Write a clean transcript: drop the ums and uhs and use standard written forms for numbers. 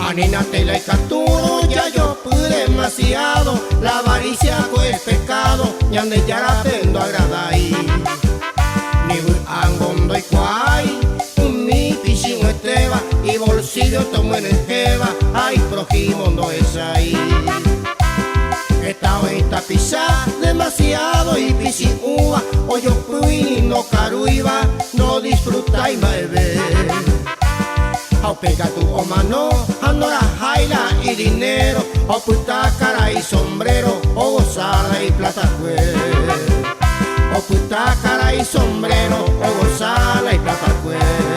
Anina tela y caturo, ya yo pude demasiado. La avaricia es pecado, ñande ya tendo agradai. Ni voy angondo y cuay, un mi piscino esteba, y bolsillo tomo en el jeva, ay prójimo no es ahí. Esta oita pisa demasiado y pisi uva, o yo fui no caruiba, no disfruta y bebé. Au pega tu o mano, andora jaila y dinero, o puta cara y sombrero, o gozada y plata cue. O puta cara y sombrero, o gozada y plata cue.